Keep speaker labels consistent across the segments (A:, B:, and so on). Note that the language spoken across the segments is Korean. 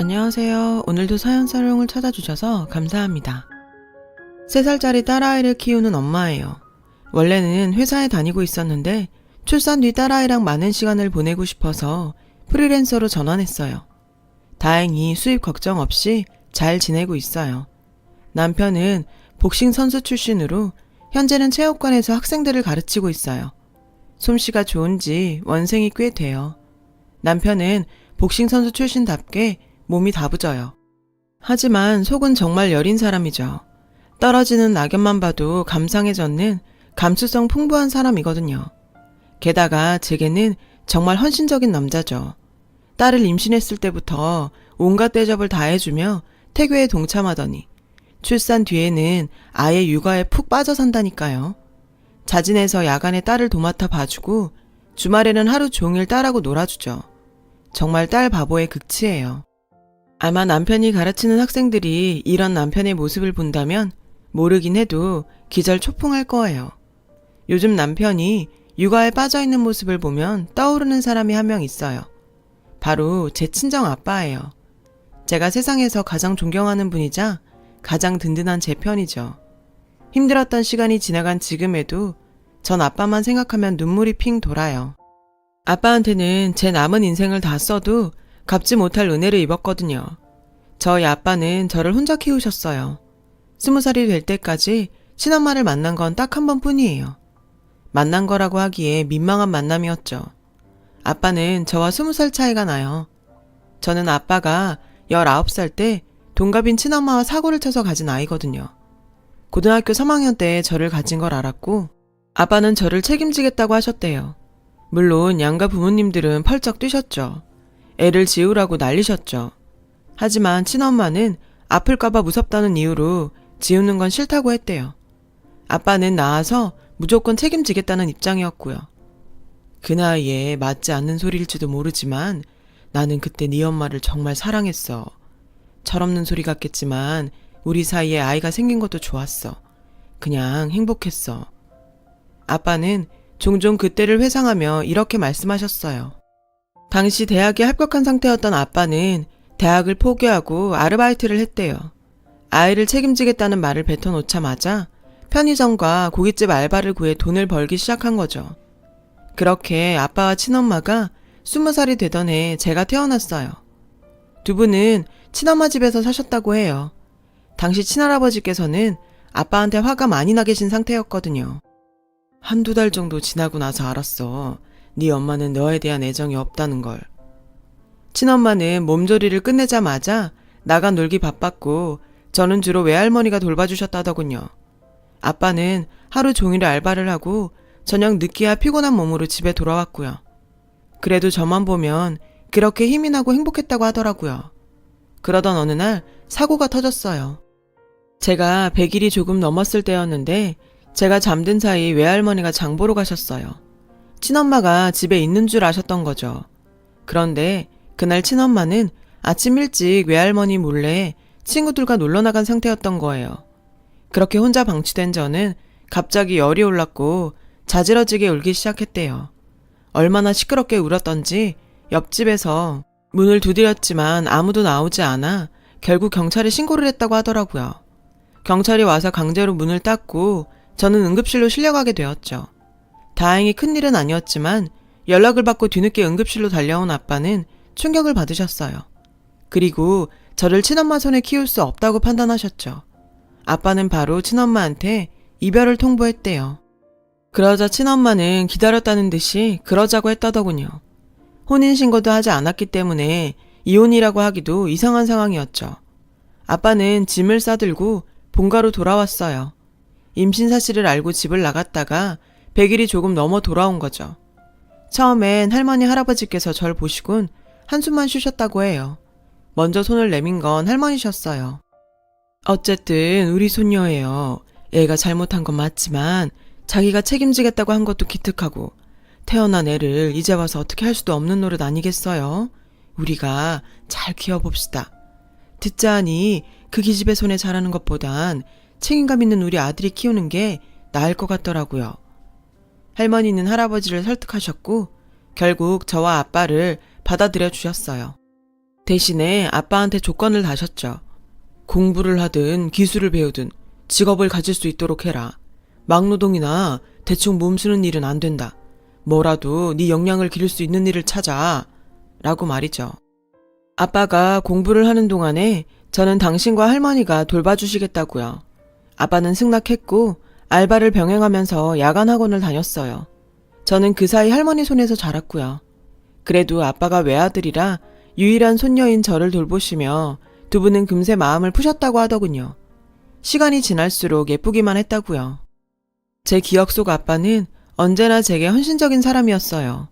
A: 안녕하세요. 오늘도 사연사롱을 찾아주셔서 감사합니다. 3살짜리 딸아이를 키우는 엄마예요. 원래는 회사에 다니고 있었는데 출산 뒤 딸아이랑 많은 시간을 보내고 싶어서 프리랜서로 전환했어요. 다행히 수입 걱정 없이 잘 지내고 있어요. 남편은 복싱 선수 출신으로 현재는 체육관에서 학생들을 가르치고 있어요. 솜씨가 좋은지 원생이 꽤 돼요. 남편은 복싱 선수 출신답게 몸이 다부져요. 하지만 속은 정말 여린 사람이죠. 떨어지는 낙엽만 봐도 감상해졌는 감수성 풍부한 사람이거든요. 게다가 제게는 정말 헌신적인 남자죠. 딸을 임신했을 때부터 온갖 대접을 다 해주며 태교에 동참하더니 출산 뒤에는 아예 육아에 푹 빠져 산다니까요. 자진해서 야간에 딸을 도맡아 봐주고 주말에는 하루 종일 딸하고 놀아주죠. 정말 딸 바보의 극치예요. 아마 남편이 가르치는 학생들이 이런 남편의 모습을 본다면 모르긴 해도 기절초풍할 거예요. 요즘 남편이 육아에 빠져있는 모습을 보면 떠오르는 사람이 한 명 있어요. 바로 제 친정 아빠예요. 제가 세상에서 가장 존경하는 분이자 가장 든든한 제 편이죠. 힘들었던 시간이 지나간 지금에도 전 아빠만 생각하면 눈물이 핑 돌아요. 아빠한테는 제 남은 인생을 다 써도 갚지 못할 은혜를 입었거든요. 저희 아빠는 저를 혼자 키우셨어요. 20살이 될 때까지 친엄마를 만난 건 딱 한 번뿐이에요. 만난 거라고 하기에 민망한 만남이었죠. 아빠는 저와 20살 차이가 나요. 저는 아빠가 19살 때 동갑인 친엄마와 사고를 쳐서 가진 아이거든요. 고등학교 3학년 때 저를 가진 걸 알았고 아빠는 저를 책임지겠다고 하셨대요. 물론 양가 부모님들은 펄쩍 뛰셨죠. 애를 지우라고 난리셨죠. 하지만 친엄마는 아플까봐 무섭다는 이유로 지우는 건 싫다고 했대요. 아빠는 낳아서 무조건 책임지겠다는 입장이었고요. 그 나이에 맞지 않는 소리일지도 모르지만 나는 그때 네 엄마를 정말 사랑했어. 철없는 소리 같겠지만 우리 사이에 아이가 생긴 것도 좋았어. 그냥 행복했어. 아빠는 종종 그때를 회상하며 이렇게 말씀하셨어요. 당시 대학에 합격한 상태였던 아빠는 대학을 포기하고 아르바이트를 했대요. 아이를 책임지겠다는 말을 뱉어놓자마자 편의점과 고깃집 알바를 구해 돈을 벌기 시작한 거죠. 그렇게 아빠와 친엄마가 20살이 되던 해 제가 태어났어요. 두 분은 친엄마 집에서 사셨다고 해요. 당시 친할아버지께서는 아빠한테 화가 많이 나 계신 상태였거든요. 한두 달 정도 지나고 나서 알았어. 네 엄마는 너에 대한 애정이 없다는 걸. 친엄마는 몸조리를 끝내자마자 나가 놀기 바빴고 저는 주로 외할머니가 돌봐주셨다더군요. 아빠는 하루 종일 알바를 하고 저녁 늦게야 피곤한 몸으로 집에 돌아왔고요. 그래도 저만 보면 그렇게 힘이 나고 행복했다고 하더라고요. 그러던 어느 날 사고가 터졌어요. 제가 100일이 조금 넘었을 때였는데 제가 잠든 사이 외할머니가 장 보러 가셨어요. 친엄마가 집에 있는 줄 아셨던 거죠. 그런데 그날 친엄마는 아침 일찍 외할머니 몰래 친구들과 놀러 나간 상태였던 거예요. 그렇게 혼자 방치된 저는 갑자기 열이 올랐고 자지러지게 울기 시작했대요. 얼마나 시끄럽게 울었던지 옆집에서 문을 두드렸지만 아무도 나오지 않아 결국 경찰에 신고를 했다고 하더라고요. 경찰이 와서 강제로 문을 닫고 저는 응급실로 실려가게 되었죠. 다행히 큰일은 아니었지만 연락을 받고 뒤늦게 응급실로 달려온 아빠는 충격을 받으셨어요. 그리고 저를 친엄마 손에 키울 수 없다고 판단하셨죠. 아빠는 바로 친엄마한테 이별을 통보했대요. 그러자 친엄마는 기다렸다는 듯이 그러자고 했다더군요. 혼인신고도 하지 않았기 때문에 이혼이라고 하기도 이상한 상황이었죠. 아빠는 짐을 싸들고 본가로 돌아왔어요. 임신 사실을 알고 집을 나갔다가 100일이 조금 넘어 돌아온 거죠. 처음엔 할머니 할아버지께서 절 보시곤 한숨만 쉬셨다고 해요. 먼저 손을 내민 건 할머니셨어요. 어쨌든 우리 손녀예요. 애가 잘못한 건 맞지만 자기가 책임지겠다고 한 것도 기특하고 태어난 애를 이제 와서 어떻게 할 수도 없는 노릇 아니겠어요? 우리가 잘 키워봅시다. 듣자 하니 그 기집애 손에 자라는 것보단 책임감 있는 우리 아들이 키우는 게 나을 것 같더라고요. 할머니는 할아버지를 설득하셨고 결국 저와 아빠를 받아들여 주셨어요. 대신에 아빠한테 조건을 다셨죠. 공부를 하든 기술을 배우든 직업을 가질 수 있도록 해라. 막노동이나 대충 몸쓰는 일은 안 된다. 뭐라도 네 역량을 기를 수 있는 일을 찾아. 라고 말이죠. 아빠가 공부를 하는 동안에 저는 당신과 할머니가 돌봐주시겠다고요. 아빠는 승낙했고 알바를 병행하면서 야간 학원을 다녔어요. 저는 그 사이 할머니 손에서 자랐고요. 그래도 아빠가 외아들이라 유일한 손녀인 저를 돌보시며 두 분은 금세 마음을 푸셨다고 하더군요. 시간이 지날수록 예쁘기만 했다고요. 제 기억 속 아빠는 언제나 제게 헌신적인 사람이었어요.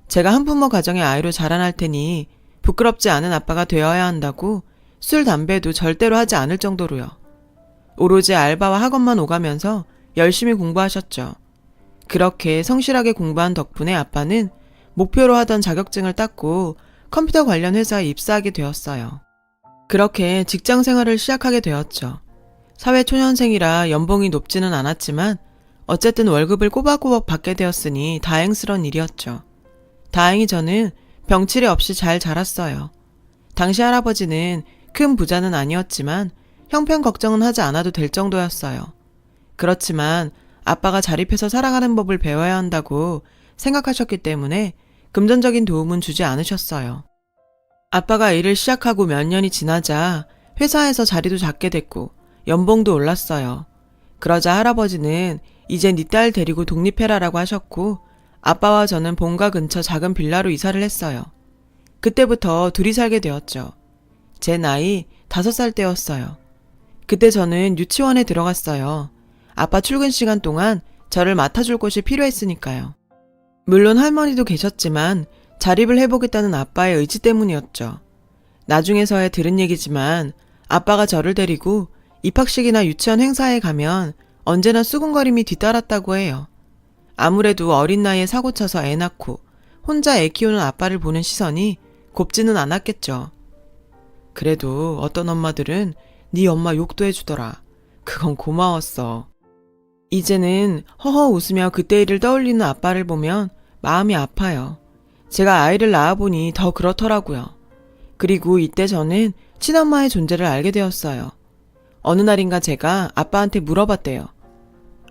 A: 제가 한부모 가정의 아이로 자라날 테니 부끄럽지 않은 아빠가 되어야 한다고 술, 담배도 절대로 하지 않을 정도로요. 오로지 알바와 학원만 오가면서 열심히 공부하셨죠. 그렇게 성실하게 공부한 덕분에 아빠는 목표로 하던 자격증을 땄고 컴퓨터 관련 회사에 입사하게 되었어요. 그렇게 직장 생활을 시작하게 되었죠. 사회초년생이라 연봉이 높지는 않았지만 어쨌든 월급을 꼬박꼬박 받게 되었으니 다행스러운 일이었죠. 다행히 저는 병치레 없이 잘 자랐어요. 당시 할아버지는 큰 부자는 아니었지만 형편 걱정은 하지 않아도 될 정도였어요. 그렇지만 아빠가 자립해서 살아가는 법을 배워야 한다고 생각하셨기 때문에 금전적인 도움은 주지 않으셨어요. 아빠가 일을 시작하고 몇 년이 지나자 회사에서 자리도 잡게 됐고 연봉도 올랐어요. 그러자 할아버지는 이제 네 딸 데리고 독립해라라고 하셨고 아빠와 저는 본가 근처 작은 빌라로 이사를 했어요. 그때부터 둘이 살게 되었죠. 제 나이 5살 때였어요. 그때 저는 유치원에 들어갔어요. 아빠 출근 시간 동안 저를 맡아줄 곳이 필요했으니까요. 물론 할머니도 계셨지만 자립을 해보겠다는 아빠의 의지 때문이었죠. 나중에서야 들은 얘기지만 아빠가 저를 데리고 입학식이나 유치원 행사에 가면 언제나 수군거림이 뒤따랐다고 해요. 아무래도 어린 나이에 사고쳐서 애 낳고 혼자 애 키우는 아빠를 보는 시선이 곱지는 않았겠죠. 그래도 어떤 엄마들은 네 엄마 욕도 해주더라. 그건 고마웠어. 이제는 허허 웃으며 그때 일을 떠올리는 아빠를 보면 마음이 아파요. 제가 아이를 낳아보니 더 그렇더라고요. 그리고 이때 저는 친엄마의 존재를 알게 되었어요. 어느 날인가 제가 아빠한테 물어봤대요.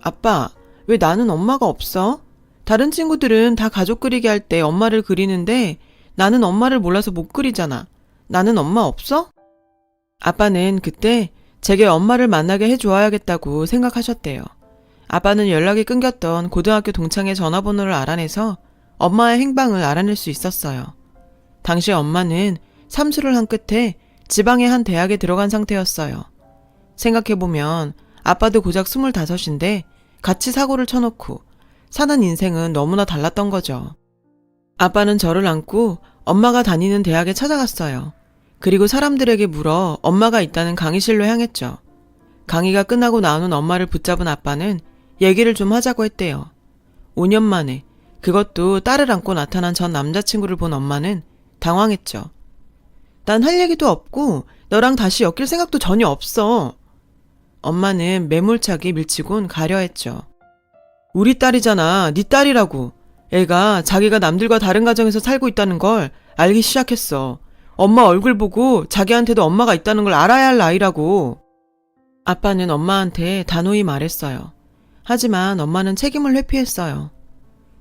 A: 아빠, 왜 나는 엄마가 없어? 다른 친구들은 다 가족 그리기 할 때 엄마를 그리는데 나는 엄마를 몰라서 못 그리잖아. 나는 엄마 없어? 아빠는 그때 제게 엄마를 만나게 해주어야겠다고 생각하셨대요. 아빠는 연락이 끊겼던 고등학교 동창의 전화번호를 알아내서 엄마의 행방을 알아낼 수 있었어요. 당시 엄마는 삼수를 한 끝에 지방의 한 대학에 들어간 상태였어요. 생각해보면 아빠도 고작 25인데 같이 사고를 쳐놓고 사는 인생은 너무나 달랐던 거죠. 아빠는 저를 안고 엄마가 다니는 대학에 찾아갔어요. 그리고 사람들에게 물어 엄마가 있다는 강의실로 향했죠. 강의가 끝나고 나오는 엄마를 붙잡은 아빠는 얘기를 좀 하자고 했대요. 5년 만에 그것도 딸을 안고 나타난 전 남자친구를 본 엄마는 당황했죠. 난 할 얘기도 없고 너랑 다시 엮일 생각도 전혀 없어. 엄마는 매몰차게 밀치곤 가려 했죠. 우리 딸이잖아. 네 딸이라고. 애가 자기가 남들과 다른 가정에서 살고 있다는 걸 알기 시작했어. 엄마 얼굴 보고 자기한테도 엄마가 있다는 걸 알아야 할 나이라고. 아빠는 엄마한테 단호히 말했어요. 하지만 엄마는 책임을 회피했어요.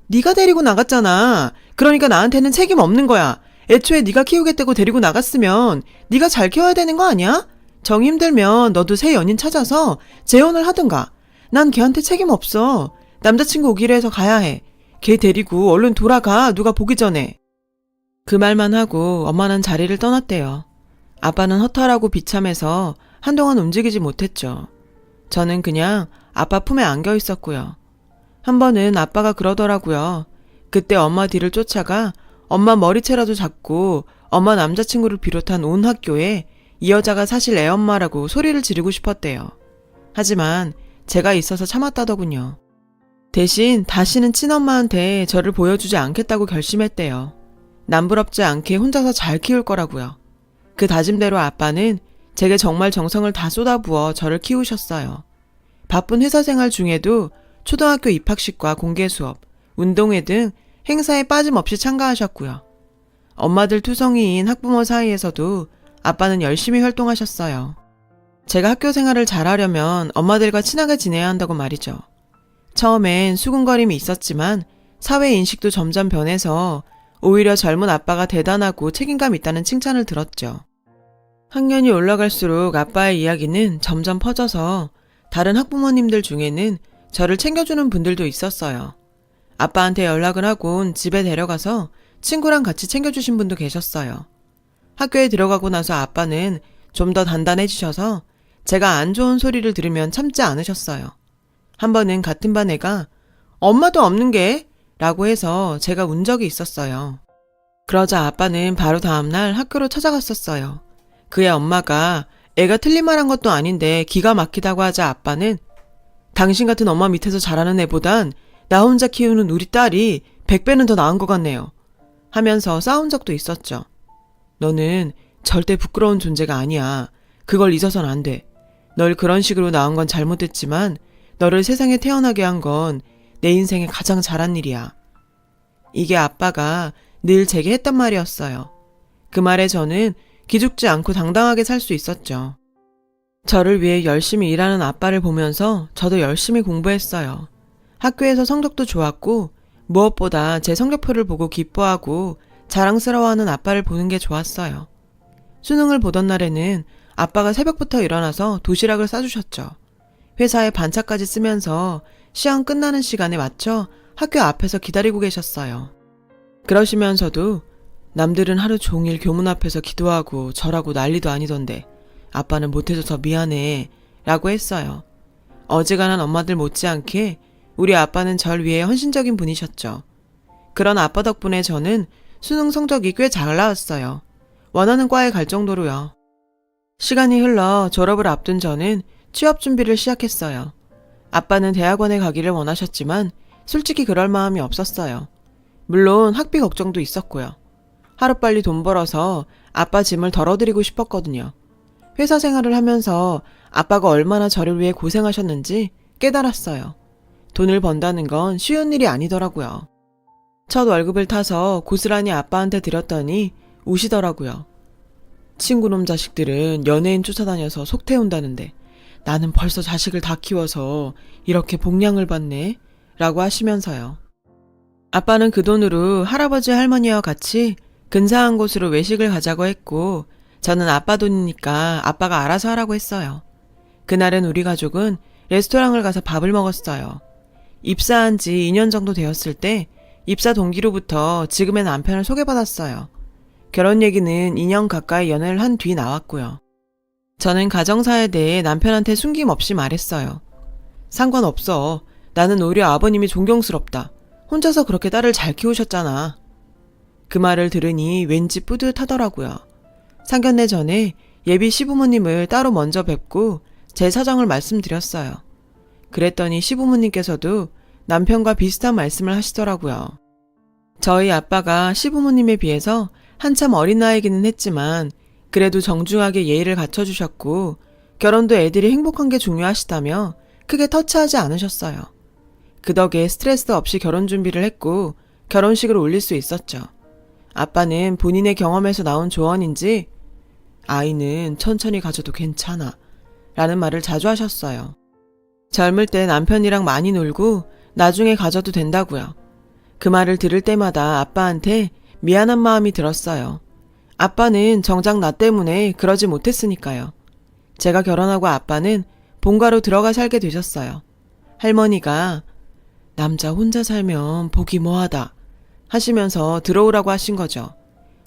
A: 네가 데리고 나갔잖아. 그러니까 나한테는 책임 없는 거야. 애초에 네가 키우겠다고 데리고 나갔으면 네가 잘 키워야 되는 거 아니야? 정 힘들면 너도 새 연인 찾아서 재혼을 하든가. 난 걔한테 책임 없어. 남자친구 오기로 해서 가야 해. 걔 데리고 얼른 돌아가. 누가 보기 전에. 그 말만 하고 엄마는 자리를 떠났대요. 아빠는 허탈하고 비참해서 한동안 움직이지 못했죠. 저는 그냥 아빠 품에 안겨 있었고요. 한 번은 아빠가 그러더라고요. 그때 엄마 뒤를 쫓아가 엄마 머리채라도 잡고 엄마 남자친구를 비롯한 온 학교에 이 여자가 사실 애엄마라고 소리를 지르고 싶었대요. 하지만 제가 있어서 참았다더군요. 대신 다시는 친엄마한테 저를 보여주지 않겠다고 결심했대요. 남부럽지 않게 혼자서 잘 키울 거라고요. 그 다짐대로 아빠는 제게 정말 정성을 다 쏟아부어 저를 키우셨어요. 바쁜 회사 생활 중에도 초등학교 입학식과 공개 수업, 운동회 등 행사에 빠짐없이 참가하셨고요. 엄마들 투성이인 학부모 사이에서도 아빠는 열심히 활동하셨어요. 제가 학교 생활을 잘하려면 엄마들과 친하게 지내야 한다고 말이죠. 처음엔 수군거림이 있었지만 사회 인식도 점점 변해서 오히려 젊은 아빠가 대단하고 책임감 있다는 칭찬을 들었죠. 학년이 올라갈수록 아빠의 이야기는 점점 퍼져서 다른 학부모님들 중에는 저를 챙겨주는 분들도 있었어요. 아빠한테 연락을 하곤 집에 데려가서 친구랑 같이 챙겨주신 분도 계셨어요. 학교에 들어가고 나서 아빠는 좀 더 단단해지셔서 제가 안 좋은 소리를 들으면 참지 않으셨어요. 한 번은 같은 반 애가 엄마도 없는 게? 라고 해서 제가 운 적이 있었어요. 그러자 아빠는 바로 다음날 학교로 찾아갔었어요. 그의 엄마가 애가 틀린 말 한 것도 아닌데 기가 막히다고 하자 아빠는 당신 같은 엄마 밑에서 자라는 애보단 나 혼자 키우는 우리 딸이 100배는 더 나은 것 같네요. 하면서 싸운 적도 있었죠. 너는 절대 부끄러운 존재가 아니야. 그걸 잊어선 안 돼. 널 그런 식으로 낳은 건 잘못했지만 너를 세상에 태어나게 한 건 내 인생에 가장 잘한 일이야. 이게 아빠가 늘 제게 했단 말이었어요. 그 말에 저는 기죽지 않고 당당하게 살 수 있었죠. 저를 위해 열심히 일하는 아빠를 보면서 저도 열심히 공부했어요. 학교에서 성적도 좋았고 무엇보다 제 성적표를 보고 기뻐하고 자랑스러워하는 아빠를 보는 게 좋았어요. 수능을 보던 날에는 아빠가 새벽부터 일어나서 도시락을 싸주셨죠. 회사에 반차까지 쓰면서 시험 끝나는 시간에 맞춰 학교 앞에서 기다리고 계셨어요. 그러시면서도 남들은 하루 종일 교문 앞에서 기도하고 절하고 난리도 아니던데 아빠는 못해줘서 미안해 라고 했어요. 어지간한 엄마들 못지않게 우리 아빠는 절 위해 헌신적인 분이셨죠. 그런 아빠 덕분에 저는 수능 성적이 꽤 잘 나왔어요. 원하는 과에 갈 정도로요. 시간이 흘러 졸업을 앞둔 저는 취업 준비를 시작했어요. 아빠는 대학원에 가기를 원하셨지만 솔직히 그럴 마음이 없었어요. 물론 학비 걱정도 있었고요. 하루빨리 돈 벌어서 아빠 짐을 덜어드리고 싶었거든요. 회사 생활을 하면서 아빠가 얼마나 저를 위해 고생하셨는지 깨달았어요. 돈을 번다는 건 쉬운 일이 아니더라고요. 첫 월급을 타서 고스란히 아빠한테 드렸더니 우시더라고요. 친구놈 자식들은 연예인 쫓아다녀서 속 태운다는데 나는 벌써 자식을 다 키워서 이렇게 복량을 받네? 라고 하시면서요. 아빠는 그 돈으로 할아버지 할머니와 같이 근사한 곳으로 외식을 가자고 했고 저는 아빠 돈이니까 아빠가 알아서 하라고 했어요. 그날은 우리 가족은 레스토랑을 가서 밥을 먹었어요. 입사한 지 2년 정도 되었을 때 입사 동기로부터 지금의 남편을 소개받았어요. 결혼 얘기는 2년 가까이 연애를 한 뒤 나왔고요. 저는 가정사에 대해 남편한테 숨김없이 말했어요. 상관없어. 나는 오히려 아버님이 존경스럽다. 혼자서 그렇게 딸을 잘 키우셨잖아. 그 말을 들으니 왠지 뿌듯하더라고요. 상견례 전에 예비 시부모님을 따로 먼저 뵙고 제 사정을 말씀드렸어요. 그랬더니 시부모님께서도 남편과 비슷한 말씀을 하시더라고요. 저희 아빠가 시부모님에 비해서 한참 어린 나이기는 했지만 그래도 정중하게 예의를 갖춰주셨고 결혼도 애들이 행복한 게 중요하시다며 크게 터치하지 않으셨어요. 그 덕에 스트레스 없이 결혼 준비를 했고 결혼식을 올릴 수 있었죠. 아빠는 본인의 경험에서 나온 조언인지 아이는 천천히 가져도 괜찮아 라는 말을 자주 하셨어요. 젊을 때 남편이랑 많이 놀고 나중에 가져도 된다고요. 그 말을 들을 때마다 아빠한테 미안한 마음이 들었어요. 아빠는 정작 나 때문에 그러지 못했으니까요. 제가 결혼하고 아빠는 본가로 들어가 살게 되셨어요. 할머니가 남자 혼자 살면 보기 뭐하다 하시면서 들어오라고 하신 거죠.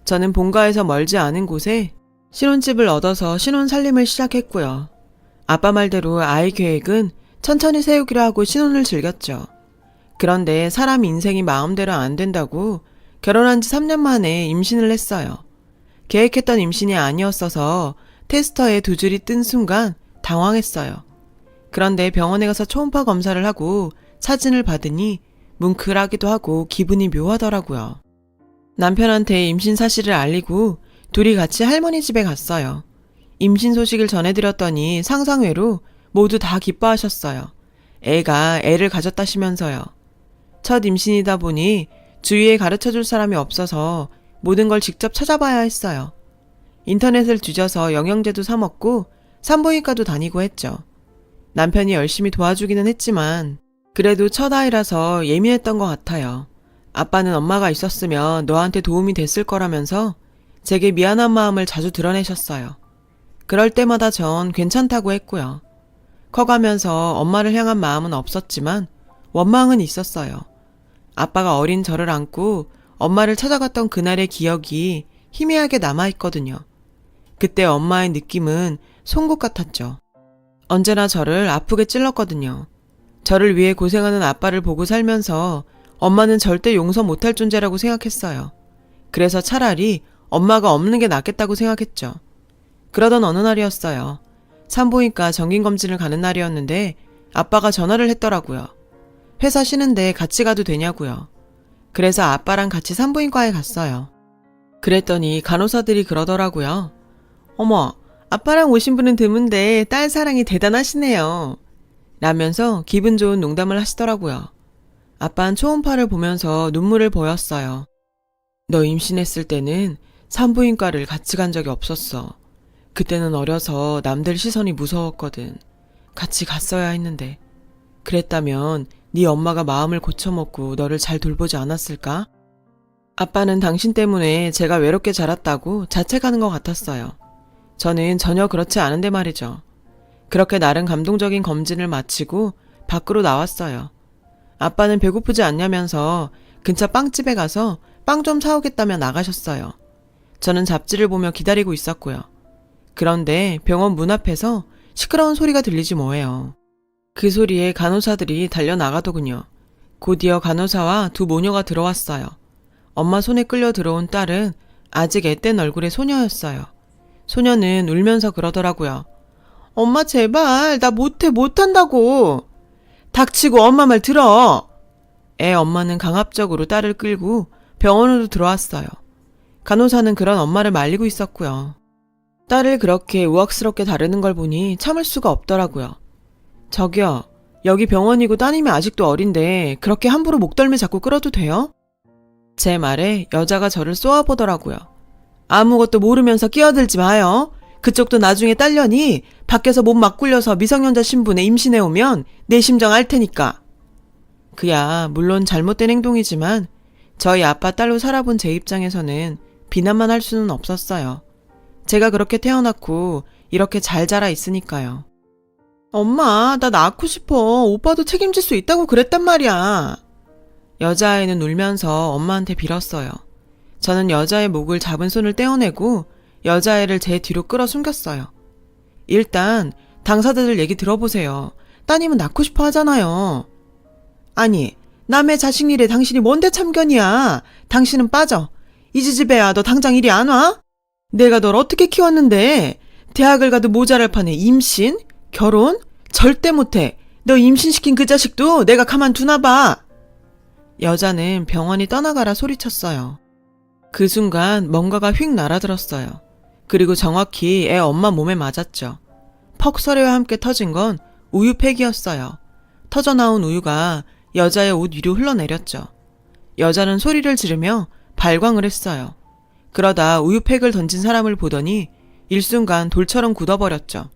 A: 저는 본가에서 멀지 않은 곳에 신혼집을 얻어서 신혼 살림을 시작했고요. 아빠 말대로 아이 계획은 천천히 세우기로 하고 신혼을 즐겼죠. 그런데 사람 인생이 마음대로 안 된다고 결혼한 지 3년 만에 임신을 했어요. 계획했던 임신이 아니었어서 테스터에 두 줄이 뜬 순간 당황했어요. 그런데 병원에 가서 초음파 검사를 하고 사진을 받으니 뭉클하기도 하고 기분이 묘하더라고요. 남편한테 임신 사실을 알리고 둘이 같이 할머니 집에 갔어요. 임신 소식을 전해드렸더니 상상외로 모두 다 기뻐하셨어요. 애가 애를 가졌다시면서요. 첫 임신이다 보니 주위에 가르쳐줄 사람이 없어서 모든 걸 직접 찾아봐야 했어요. 인터넷을 뒤져서 영양제도 사 먹고 산부인과도 다니고 했죠. 남편이 열심히 도와주기는 했지만 그래도 첫 아이라서 예민했던 것 같아요. 아빠는 엄마가 있었으면 너한테 도움이 됐을 거라면서 제게 미안한 마음을 자주 드러내셨어요. 그럴 때마다 전 괜찮다고 했고요. 커가면서 엄마를 향한 마음은 없었지만 원망은 있었어요. 아빠가 어린 저를 안고 엄마를 찾아갔던 그날의 기억이 희미하게 남아있거든요. 그때 엄마의 느낌은 송곳 같았죠. 언제나 저를 아프게 찔렀거든요. 저를 위해 고생하는 아빠를 보고 살면서 엄마는 절대 용서 못할 존재라고 생각했어요. 그래서 차라리 엄마가 없는 게 낫겠다고 생각했죠. 그러던 어느 날이었어요. 산부인과 정긴검진을 가는 날이었는데 아빠가 전화를 했더라고요. 회사 쉬는데 같이 가도 되냐고요. 그래서 아빠랑 같이 산부인과에 갔어요. 그랬더니 간호사들이 그러더라고요. 어머, 아빠랑 오신 분은 드문데 딸 사랑이 대단하시네요. 라면서 기분 좋은 농담을 하시더라고요. 아빠는 초음파를 보면서 눈물을 보였어요. 너 임신했을 때는 산부인과를 같이 간 적이 없었어. 그때는 어려서 남들 시선이 무서웠거든. 같이 갔어야 했는데. 그랬다면 네 엄마가 마음을 고쳐먹고 너를 잘 돌보지 않았을까? 아빠는 당신 때문에 제가 외롭게 자랐다고 자책하는 것 같았어요. 저는 전혀 그렇지 않은데 말이죠. 그렇게 나름 감동적인 검진을 마치고 밖으로 나왔어요. 아빠는 배고프지 않냐면서 근처 빵집에 가서 빵 좀 사오겠다며 나가셨어요. 저는 잡지를 보며 기다리고 있었고요. 그런데 병원 문 앞에서 시끄러운 소리가 들리지 뭐예요. 그 소리에 간호사들이 달려나가더군요. 곧이어 간호사와 두 모녀가 들어왔어요. 엄마 손에 끌려 들어온 딸은 아직 앳된 얼굴의 소녀였어요. 소녀는 울면서 그러더라고요. 엄마 제발 나 못한다고. 닥치고 엄마 말 들어. 애 엄마는 강압적으로 딸을 끌고 병원으로 들어왔어요. 간호사는 그런 엄마를 말리고 있었고요. 딸을 그렇게 우악스럽게 다루는 걸 보니 참을 수가 없더라고요. 저기요, 여기 병원이고 따님이 아직도 어린데 그렇게 함부로 목덜미 잡고 끌어도 돼요? 제 말에 여자가 저를 쏘아보더라고요. 아무것도 모르면서 끼어들지 마요. 그쪽도 나중에 딸려니 밖에서 몸 막 굴려서 미성년자 신분에 임신해오면 내 심정 알 테니까. 그야 물론 잘못된 행동이지만 저희 아빠 딸로 살아본 제 입장에서는 비난만 할 수는 없었어요. 제가 그렇게 태어났고 이렇게 잘 자라 있으니까요. 엄마, 나 낳고 싶어. 오빠도 책임질 수 있다고 그랬단 말이야. 여자아이는 울면서 엄마한테 빌었어요. 저는 여자의 목을 잡은 손을 떼어내고 여자아이를 제 뒤로 끌어 숨겼어요. 일단 당사자들 얘기 들어보세요. 따님은 낳고 싶어 하잖아요. 아니, 남의 자식 일에 당신이 뭔데 참견이야. 당신은 빠져. 이 지지배야, 너 당장 이리 안 와? 내가 널 어떻게 키웠는데 대학을 가도 모자랄 판에 임신? 결혼? 절대 못해. 너 임신시킨 그 자식도 내가 가만두나 봐. 여자는 병원이 떠나가라 소리쳤어요. 그 순간 뭔가가 휙 날아들었어요. 그리고 정확히 애 엄마 몸에 맞았죠. 퍽 소리와 함께 터진 건 우유팩이었어요. 터져나온 우유가 여자의 옷 위로 흘러내렸죠. 여자는 소리를 지르며 발광을 했어요. 그러다 우유팩을 던진 사람을 보더니 일순간 돌처럼 굳어버렸죠.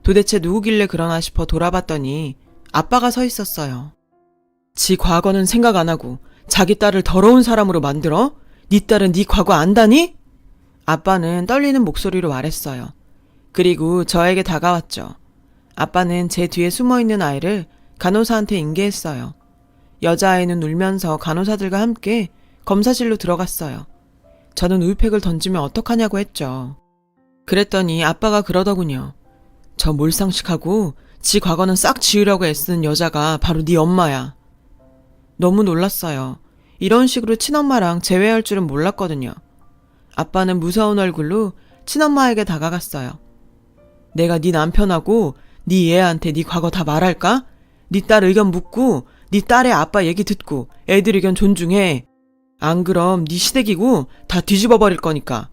A: 도대체 누구길래 그러나 싶어 돌아봤더니 아빠가 서 있었어요. 지 과거는 생각 안 하고 자기 딸을 더러운 사람으로 만들어? 네 딸은 네 과거 안다니? 아빠는 떨리는 목소리로 말했어요. 그리고 저에게 다가왔죠. 아빠는 제 뒤에 숨어있는 아이를 간호사한테 인계했어요. 여자아이는 울면서 간호사들과 함께 검사실로 들어갔어요. 저는 우유팩을 던지면 어떡하냐고 했죠. 그랬더니 아빠가 그러더군요. 저 몰상식하고 지 과거는 싹 지우려고 애쓰는 여자가 바로 네 엄마야. 너무 놀랐어요. 이런 식으로 친엄마랑 재회할 줄은 몰랐거든요. 아빠는 무서운 얼굴로 친엄마에게 다가갔어요. 내가 네 남편하고 네 애한테 네 과거 다 말할까? 네 딸 의견 묻고 네 딸의 아빠 얘기 듣고 애들 의견 존중해. 안 그럼 네 시댁이고 다 뒤집어 버릴 거니까.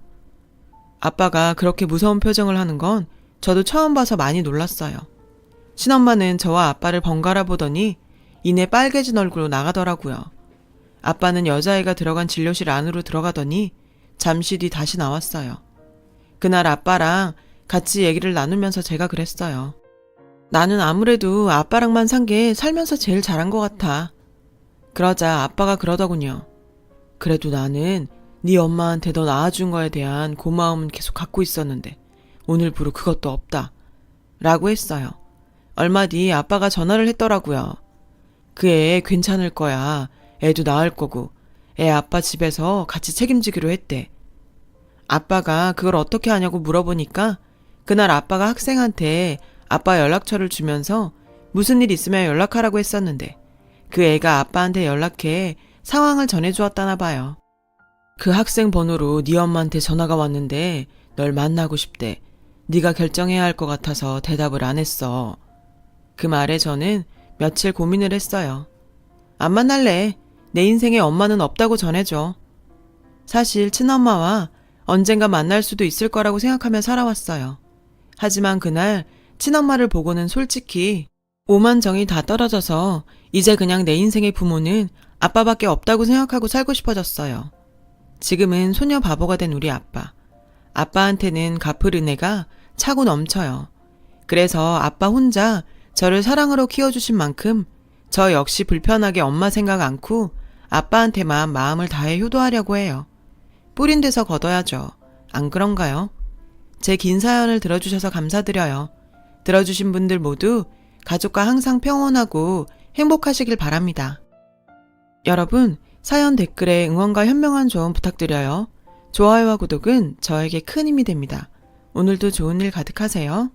A: 아빠가 그렇게 무서운 표정을 하는 건 저도 처음 봐서 많이 놀랐어요. 친엄마는 저와 아빠를 번갈아 보더니 이내 빨개진 얼굴로 나가더라고요. 아빠는 여자아이가 들어간 진료실 안으로 들어가더니 잠시 뒤 다시 나왔어요. 그날 아빠랑 같이 얘기를 나누면서 제가 그랬어요. 나는 아무래도 아빠랑만 산 게 살면서 제일 잘한 것 같아. 그러자 아빠가 그러더군요. 그래도 나는 네 엄마한테 너 낳아준 거에 대한 고마움은 계속 갖고 있었는데 오늘부로 그것도 없다. 라고 했어요. 얼마 뒤 아빠가 전화를 했더라고요. 그 애 괜찮을 거야. 애도 낳을 거고 애 아빠 집에서 같이 책임지기로 했대. 아빠가 그걸 어떻게 하냐고 물어보니까 그날 아빠가 학생한테 아빠 연락처를 주면서 무슨 일 있으면 연락하라고 했었는데 그 애가 아빠한테 연락해 상황을 전해주었다나 봐요. 그 학생 번호로 네 엄마한테 전화가 왔는데 널 만나고 싶대. 네가 결정해야 할 것 같아서 대답을 안 했어. 그 말에 저는 며칠 고민을 했어요. 안 만날래. 내 인생에 엄마는 없다고 전해줘. 사실 친엄마와 언젠가 만날 수도 있을 거라고 생각하며 살아왔어요. 하지만 그날 친엄마를 보고는 솔직히 오만 정이 다 떨어져서 이제 그냥 내 인생의 부모는 아빠밖에 없다고 생각하고 살고 싶어졌어요. 지금은 소녀 바보가 된 우리 아빠. 아빠한테는 갚을 은혜가 차고 넘쳐요. 그래서 아빠 혼자 저를 사랑으로 키워주신 만큼 저 역시 불편하게 엄마 생각 않고 아빠한테만 마음을 다해 효도하려고 해요. 뿌린 데서 걷어야죠. 안 그런가요? 제 긴 사연을 들어주셔서 감사드려요. 들어주신 분들 모두 가족과 항상 평온하고 행복하시길 바랍니다. 여러분, 사연 댓글에 응원과 현명한 조언 부탁드려요. 좋아요와 구독은 저에게 큰 힘이 됩니다. 오늘도 좋은 일 가득하세요.